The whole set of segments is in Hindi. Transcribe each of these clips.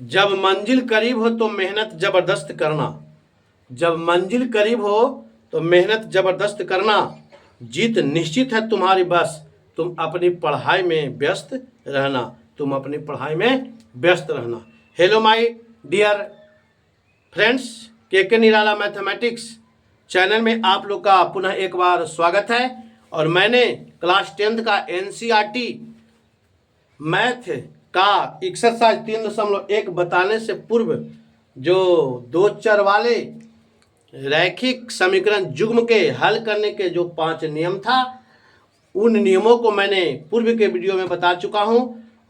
जब मंजिल करीब हो तो मेहनत जबरदस्त करना। जब मंजिल करीब हो तो मेहनत जबरदस्त करना। जीत निश्चित है तुम्हारी बस, तुम अपनी पढ़ाई में व्यस्त रहना। तुम अपनी पढ़ाई में व्यस्त रहना। हेलो माय डियर फ्रेंड्स, के निराला मैथमेटिक्स चैनल में आप लोग का पुनः एक बार स्वागत है। और मैंने क्लास 10th का एनसीईआरटी मैथ का एक्सरसाइज 3.1 बताने से पूर्व जो दो चर वाले रैखिक समीकरण युग्म के हल करने के जो 5 नियम था, उन नियमों को मैंने पूर्व के वीडियो में बता चुका हूं।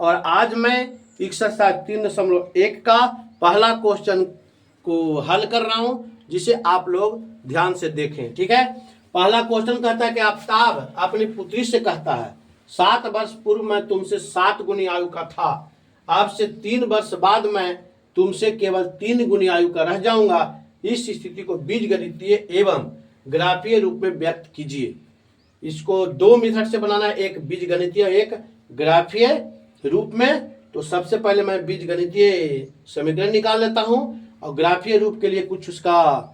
और आज मैं एक्सरसाइज 3.1 का पहला क्वेश्चन को हल कर रहा हूं, जिसे आप लोग ध्यान से देखें। ठीक है। पहला क्वेश्चन कहता है कि आफ्ताब अपनी पुत्री से कहता है, 7 वर्ष पूर्व मैं तुमसे 7 गुनी आयु का था, अब से 3 वर्ष बाद मैं तुमसे केवल 3 गुनी आयु का रह जाऊंगा। इस स्थिति को बीजगणितीय एवं ग्राफीय रूप में व्यक्त कीजिए। इसको 2 मेथड से बनाना है, एक बीजगणितीय एक ग्राफीय रूप में। तो सबसे पहले मैं बीजगणितीय समीकरण निकाल लेता हूं और ग्राफीय रूप के लिए कुछ उसका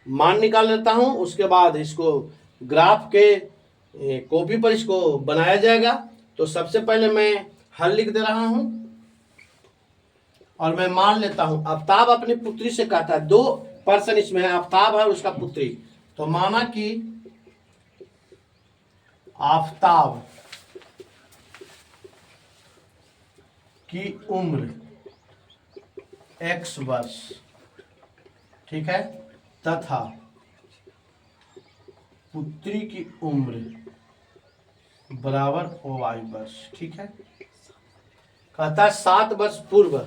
मान निकाल लेता हूं। उसके बाद इसको ग्राफ के कॉपी पर इसको बनाया जाएगा। तो सबसे पहले मैं हल लिख दे रहा हूं और मैं मान लेता हूं आफ्ताब अपनी पुत्री से कहता है, 2 पर्सन इसमें है, आफ्ताब है उसका पुत्री। तो माना कि आफ्ताब की उम्र x वर्ष, ठीक है, तथा पुत्री की उम्र बराबर y वर्ष। ठीक है। कहता है 7 वर्ष पूर्व,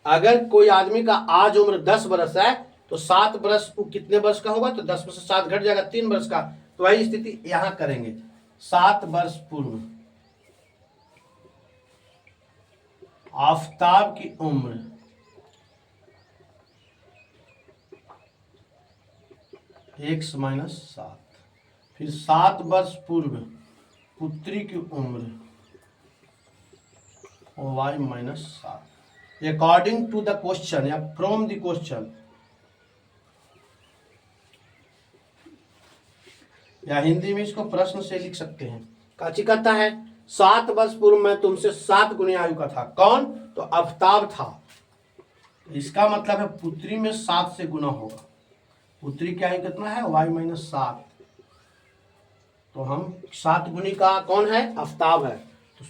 अगर कोई आदमी का आज उम्र 10 वर्ष है तो 7 वर्ष वो कितने वर्ष का होगा? तो 10 में से 7 घट जाएगा, 3 वर्ष का। तो वही स्थिति यहां करेंगे। 7 वर्ष पूर्व आफ्ताब की उम्र x माइनस 7, फिर 7 वर्ष पूर्व पुत्री की उम्र y minus 7, according to the question या फ्रॉम द क्वेश्चन, या हिंदी में इसको प्रश्न से लिख सकते हैं। काची कहता है 7 वर्ष पूर्व मैं तुमसे 7 गुनी आयु का था। कौन? तो आफ्ताब था। इसका मतलब है पुत्री में 7 से गुना होगा। पुत्री की आयु कितना है? y minus 7। तो हम 7 गुनी का कौन है? आफ्ताब है। तो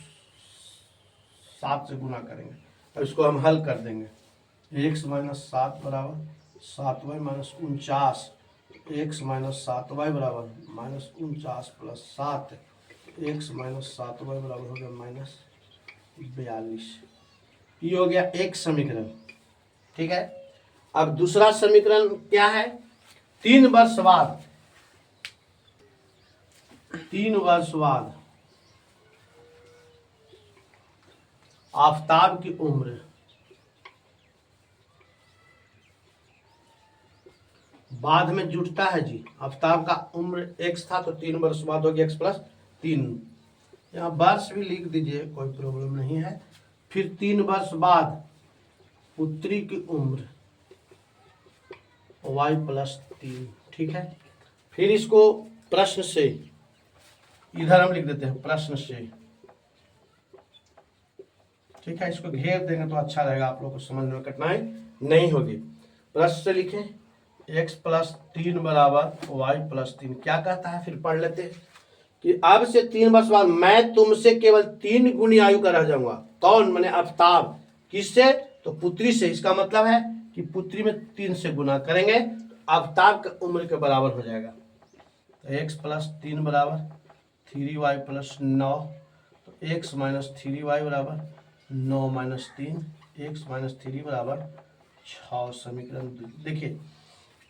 7 से गुना करेंगे और इसको हम हल कर देंगे। x माइनस 7 बराबर 7y minus 49, x minus 7y बराबर minus 49 plus 7, x minus 7y बराबर हो गया माइनस 42। ये हो गया एक समीकरण। ठीक है। अब दूसरा समीकरण क्या है? 3 वर्ष बाद, 3 वर्ष बाद आफ्ताब की उम्र बाद में जुटता है जी। आफ्ताब का उम्र x था तो 3 वर्ष बाद हो गया x प्लस 3। यहाँ वर्ष भी लिख दीजिए, कोई प्रॉब्लम नहीं है। फिर 3 वर्ष बाद पुत्री की उम्र y प्लस 3। ठीक है। फिर इसको प्रश्न से इधर हम लिख देते हैं, प्रश्न से। ठीक है। इसको घेर देंगे तो अच्छा रहेगा, आप लोगों को समझ में कठिनाई नहीं होगी। प्रश्न से लिखें x प्लस 3 बराबर y प्लस 3। क्या कहता है? फिर पढ़ लेते हैं कि अब से 3 वर्ष बाद मैं तुमसे केवल 3 गुनी आयु का रह जाऊंगा। कौन? मैंने आफ्ताब। किससे? तो पुत्री से। इसका मतलब है कि पुत्री में 3 से गुना करेंगे तो आफ्ताब का उम्र के बराबर हो जाएगा। तो x प्लस 3 बराबर 3y प्लस 9, तो x माइनस 3y बराबर 9 माइनस 3, x माइनस 3 बराबर 6। समीकरण देखिए,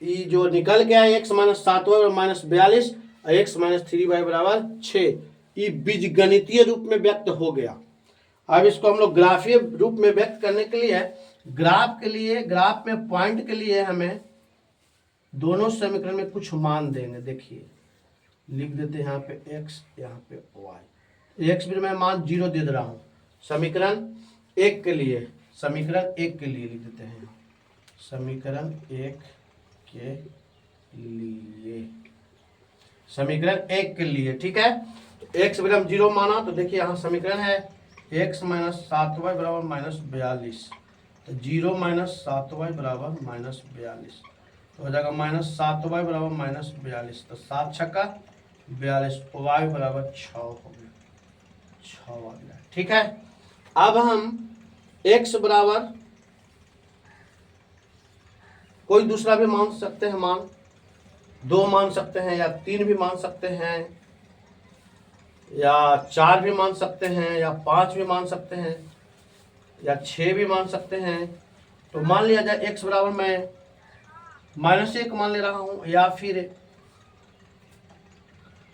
ये जो निकल गया x माइनस 7y माइनस 42 और x माइनस 3y बराबर 6, ये बीजगणितीय रूप में व्यक्त हो गया। अब इसको हम लोग ग्राफीय रूप में व्यक्त करने के लिए, ग्राफ के लिए, ग्राफ में पॉइंट के लिए हमें दोनों समीकरण में कुछ मान देंगे। देखिए लिख देते हैं यहाँ पे x, यहाँ पे y। x में मैं मान 0 दे रहा हूँ समीकरण 1 के लिए, समीकरण 1 के लिए लिख देते हैं, समीकरण 1 के लिए, समीकरण 1 के लिए, ठीक है। तो एक्स बराबर 0 माना, तो देखिए यहाँ समीकरण है x माइनस 7y बराबर माइनस 42, तो 0 माइनस 7y बराबर माइनस 42, तो हो जाएगा माइनस 7y बराबर माइनस 42, तो 7 छक्का 42, y बराबर 6 हो गया, 6 आ गया, ठीक है। अब हम x बराबर कोई दूसरा भी मान सकते हैं, मान 2 मान सकते हैं, या 3 भी मान सकते हैं, या 4 भी मान सकते हैं, या 5 भी मान सकते हैं, या 6 भी मान सकते हैं। तो मान लिया जाए x बराबर मैं -1 मान ले रहा हूं, या फिर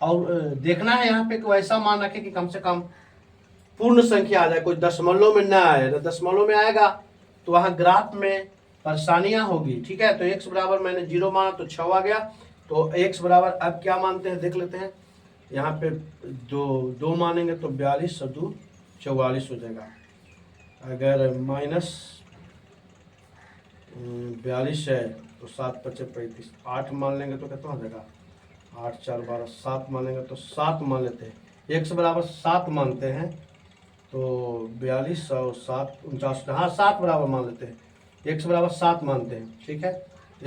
और देखना है यहाँ पे कोई ऐसा मान रखे कि कम से कम पूर्ण संख्या आ जाए, कोई दशमलव में ना आए। तो दशमलव में आएगा तो वहाँ ग्राफ में परेशानियां होगी, ठीक है। तो x बराबर मैंने 0 माना तो 6 आ गया, तो x बराबर अब क्या मानते हैं देख लेते हैं। यहाँ पे दो मानेंगे तो 42 और 2 44 हो जाएगा। अगर माइनस 42 है तो 7 × 5 = 35, 8 मान लेंगे तो कितना हो जाएगा, 8 × 4 = 12, 7 मान लेंगे तो 7 मान लेते हैं, x बराबर 7 मानते हैं, तो 42 और 7 49, हाँ 7 बराबर मान लेते हैं, x बराबर 7 मानते हैं, ठीक है।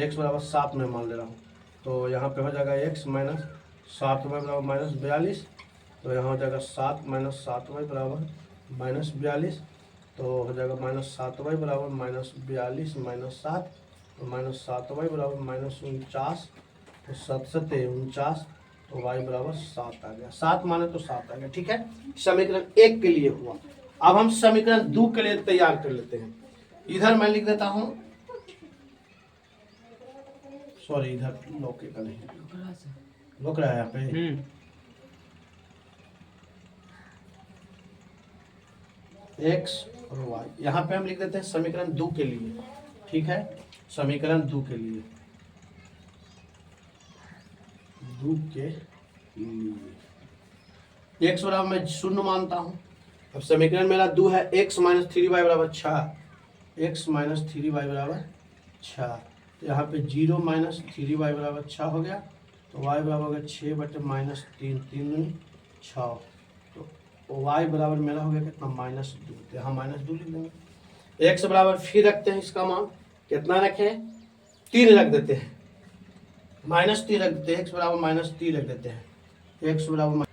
x बराबर 7 में मान ले रहा हूँ, तो यहाँ पे हो जाएगा x माइनस 7y बराबर माइनस 42, तो यहाँ हो जाएगा 7 माइनस 7y बराबर माइनस 42, तो हो जाएगा माइनस 7y बराबर माइनस 42 माइनस 7, तो माइनस 7y बराबर माइनस 49, तो 7 × 7 = 49, तो y बराबर 7 आ गया, 7 माने तो 7 आ गया, ठीक है। समीकरण 1 के लिए हुआ। अब हम समीकरण 2 के लिए तैयार कर लेते हैं। इधर मैं लिख देता हूं, सॉरी इधर लोके का नहीं लोक रहा है यहाँ पे, x और y, यहाँ पे हम लिख देते हैं समीकरण 2 के लिए, ठीक है। समीकरण 2 के लिए, 2 के लिए x बराबर मैं 0 मानता हूं। अब समीकरण मेरा 2 है, x माइनस 3y बराबर 6, x माइनस 3y बराबर 6, तो यहाँ पे 0 माइनस 3y बराबर 6 हो गया, तो y बराबर हो गया 6 बटे माइनस 3, 3 6, तो y बराबर मेरा हो गया कितना, -2, तो यहाँ -2 लिख देंगे। x बराबर फिर रखते हैं, इसका मान कितना रखें, 3 रख देते हैं, -3 रख देते हैं, x बराबर -3 रख देते हैं, x बराबर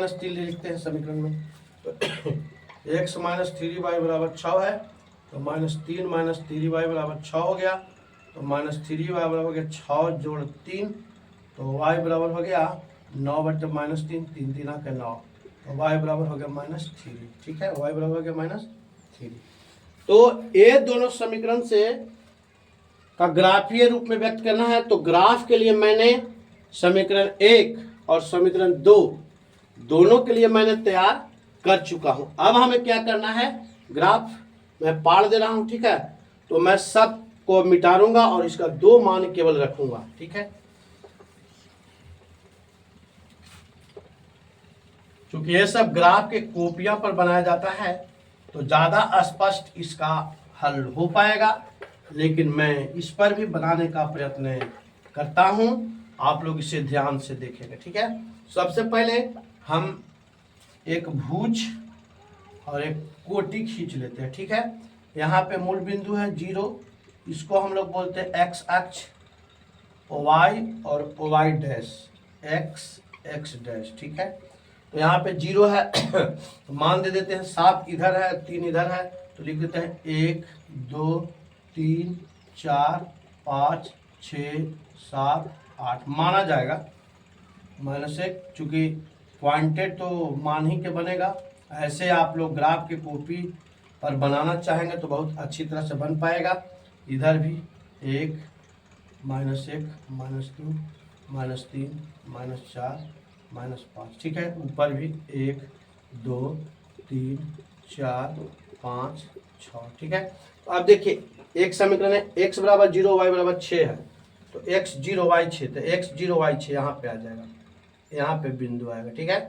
-3 लिखते हैं समीकरण में, तो x माइनस 3y बराबर 6 है, तो -3 माइनस 3y बराबर 6 हो गया, तो -3y बराबर हो गया 6 जोड़ 3, तो y बराबर हो गया 9 बटे -3, 3 3 के 9, तो y बराबर हो गया -3, ठीक है, y बराबर हो गया -3। तो ये दोनों समीकरण से का ग्राफीय रूप में व्यक्त करना है, तो ग्राफ के लिए मैंने समीकरण 1 और समीकरण 2 दोनों के लिए मैंने तैयार कर चुका हूं। अब हमें क्या करना है, ग्राफ मैं पाड़ दे रहा हूं, ठीक है। तो मैं सब को मिटा दूंगा और इसका 2 मान केवल रखूंगा, ठीक है। क्योंकि ये सब ग्राफ के कॉपियां पर बनाया जाता है तो ज़्यादा स्पष्ट इसका हल हो पाएगा, लेकिन मैं इस पर भी बनाने का प्रयत्न करता हूं, आप लोग इसे ध्यान से देखेंगे, ठीक है। सबसे पहले हम एक भुज और एक कोटि खींच लेते हैं, ठीक है। यहाँ पे मूल बिंदु है 0, इसको हम लोग बोलते हैं x अक्ष, y और y डैश, x डैश, ठीक है। तो यहाँ पे 0 है तो मान दे देते हैं, 7 इधर है 3 इधर है, तो लिख देते हैं 1 2 3 4 5 6 7 8 माना जाएगा -1, चूँकि क्वांटेड तो मान ही के बनेगा। ऐसे आप लोग ग्राफ के कॉपी पर बनाना चाहेंगे तो बहुत अच्छी तरह से बन पाएगा। इधर भी 1 -1 -2 -3 -4 -5, ठीक है। ऊपर भी 1 2 3 4 5 6, ठीक है। तो अब देखिए एक समीकरण है, x बराबर 0 y बराबर 6 है, तो x 0 y 6, तो x 0 y 6 यहाँ पे आ जाएगा, यहाँ पे बिंदु आएगा, ठीक है।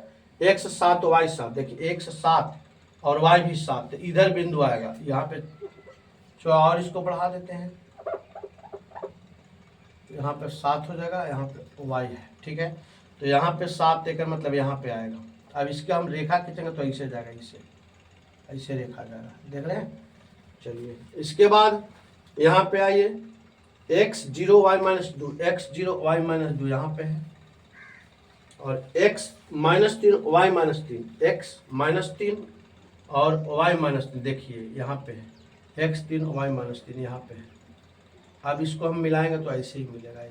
x 7 y 7, देखिए x 7 और y भी 7, तो इधर बिंदु आएगा यहाँ पे। चलो और इसको बढ़ा देते हैं, यहाँ पे 7 हो जाएगा, यहाँ पे y है, ठीक है। तो यहाँ पे 7 देकर मतलब यहाँ पे आएगा। अब इसके हम रेखा खींचेंगे तो ऐसे जाएगा, ऐसे रेखा जाएगा, देख रहे हैं। चलिए इसके बाद यहाँ पे आइए, x0 y - 2, x0 y - 2 यहाँ पे है, और x - 3 y - 3, x - 3 और y - 3, देखिए यहाँ पे है, x 3 y - 3 यहाँ पे है। अब इसको हम मिलाएंगे तो ऐसे ही मिलेगा,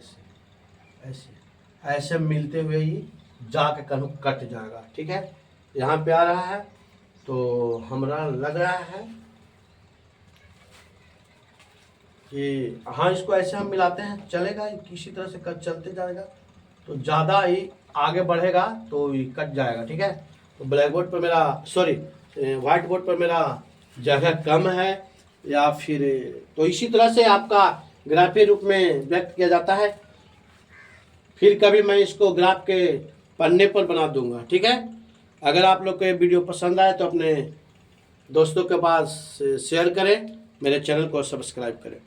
ऐसे मिलते हुए ही जाके कहीं कट जाएगा, ठीक है। यहाँ पे आ रहा है, तो हमारा लग रहा है कि हाँ, इसको ऐसे हम मिलाते हैं, चलेगा, किसी तरह से कट चलते जाएगा, तो ज़्यादा ही आगे बढ़ेगा तो ये कट जाएगा, ठीक है। तो ब्लैक बोर्ड पर मेरा, सॉरी व्हाइट बोर्ड पर मेरा जगह कम है, या फिर तो इसी तरह से आपका ग्राफी रूप में व्यक्त किया जाता है। फिर कभी मैं इसको ग्राफ के पन्ने पर बना दूंगा, ठीक है। अगर आप लोग को ये वीडियो पसंद आए तो अपने दोस्तों के पास शेयर करें, मेरे चैनल को सब्सक्राइब करें।